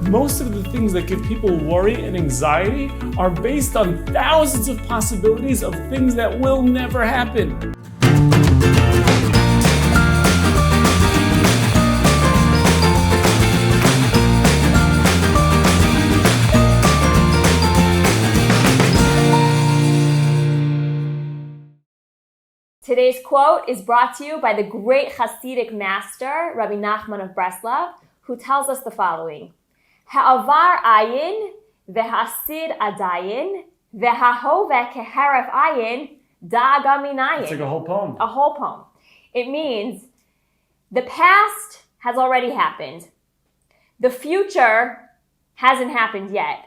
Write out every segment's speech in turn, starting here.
Most of the things that give people worry and anxiety are based on thousands of possibilities of things that will never happen. Today's quote is brought to you by the great Hasidic master, Rabbi Nachman of Breslov, who tells us the following: Ha'avar ayin, ve'hasid adayin, ve'hahove keharef ayin, da'aga minayin. It's like a whole poem. A whole poem. It means the past has already happened. The future hasn't happened yet.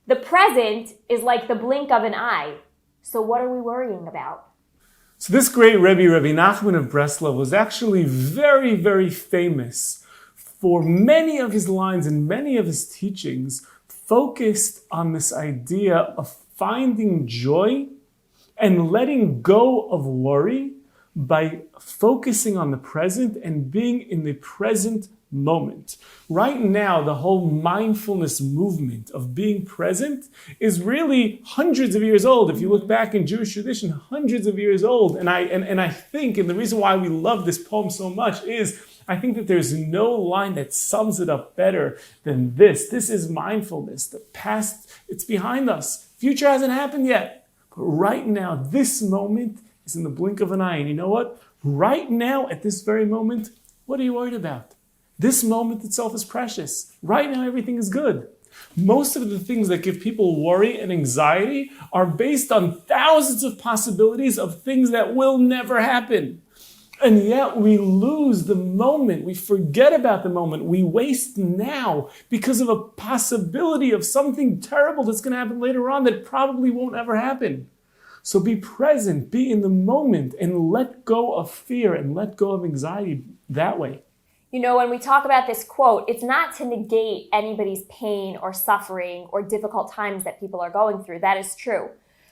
The present is like the blink of an eye. So what are we worrying about? So this great Rabbi Nachman of Breslov was actually very, very famous for many of his lines and many of his teachings focused on this idea of finding joy and letting go of worry by focusing on the present and being in the present moment. Right now, the whole mindfulness movement of being present is really hundreds of years old. If you look back in Jewish tradition, hundreds of years old. And I think, and the reason why we love this poem so much is, I think that there's no line that sums it up better than this. This is mindfulness. The past, it's behind us. Future hasn't happened yet. But right now, this moment is in the blink of an eye. And you know what? Right now, at this very moment, what are you worried about? This moment itself is precious. Right now, everything is good. Most of the things that give people worry and anxiety are based on thousands of possibilities of things that will never happen. And yet we lose the moment. We forget about the moment. We waste now because of a possibility of something terrible that's going to happen later on that probably won't ever happen. So be present, be in the moment, and let go of fear and let go of anxiety that way. You know, when we talk about this quote, it's not to negate anybody's pain or suffering or difficult times that people are going through. That is true.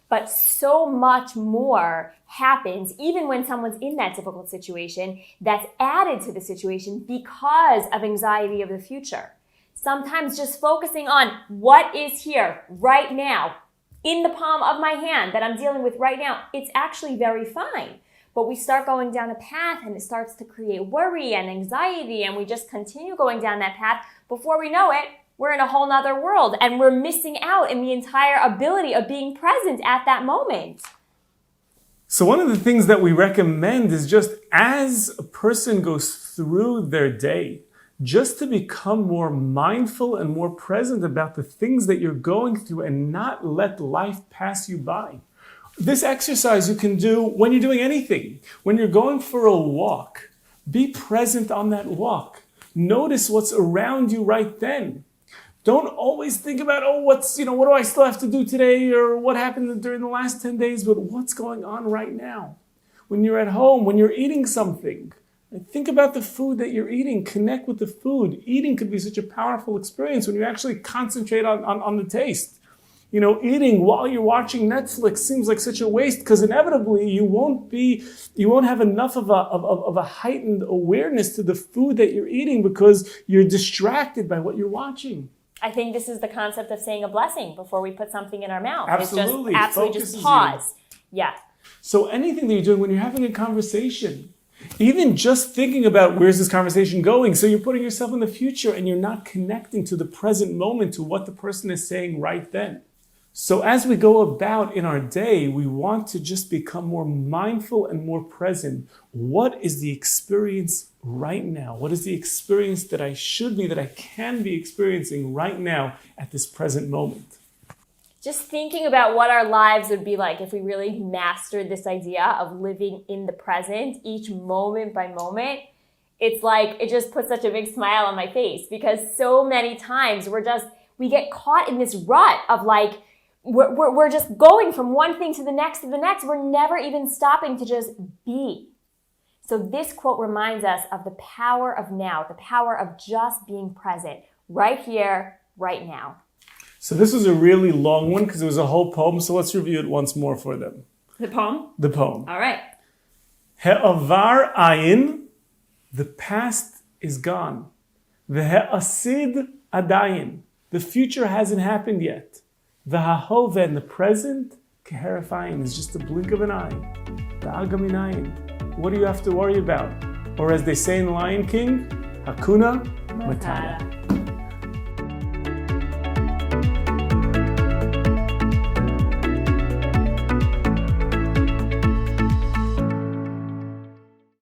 But so much more happens, even when someone's in that difficult situation, that's added to the situation because of anxiety of the future. Sometimes just focusing on what is here right now, in the palm of my hand that I'm dealing with right now, it's actually very fine. But we start going down a path and it starts to create worry and anxiety, and we just continue going down that path. Before we know it, we're in a whole nother world and we're missing out in the entire ability of being present at that moment. So one of the things that we recommend is just as a person goes through their day, just to become more mindful and more present about the things that you're going through and not let life pass you by. This exercise you can do when you're doing anything. When you're going for a walk, be present on that walk. Notice what's around you right then. Don't always think about, what do I still have to do today, or what happened during the last 10 days, but what's going on right now. When you're at home, when you're eating something, think about the food that you're eating. Connect with the food. Eating could be such a powerful experience when you actually concentrate on the taste. Eating while you're watching Netflix seems like such a waste because inevitably you won't have enough of a heightened awareness to the food that you're eating because you're distracted by what you're watching. I think this is the concept of saying a blessing before we put something in our mouth. Absolutely. It's just pause. Yeah. So anything that you're doing when you're having a conversation, even just thinking about where's this conversation going, so you're putting yourself in the future and you're not connecting to the present moment, to what the person is saying right then. So as we go about in our day, we want to just become more mindful and more present. What is the experience right now? What is the experience that I should be, that I can be experiencing right now at this present moment? Just thinking about what our lives would be like if we really mastered this idea of living in the present, each moment by moment. It's like, it just puts such a big smile on my face because so many times we get caught in this rut of like, we're just going from one thing to the next. We're never even stopping to just be. So this quote reminds us of the power of now, the power of just being present right here, right now. So this was a really long one because it was a whole poem. So let's review it once more for them. The poem? The poem. All right. Ha'avar ayin, the past is gone. Ve'asid adayin. The future hasn't happened yet. The hahove and the present, keherafayin, is just a blink of an eye. The agaminayin. What do you have to worry about? Or as they say in Lion King, Hakuna Matata.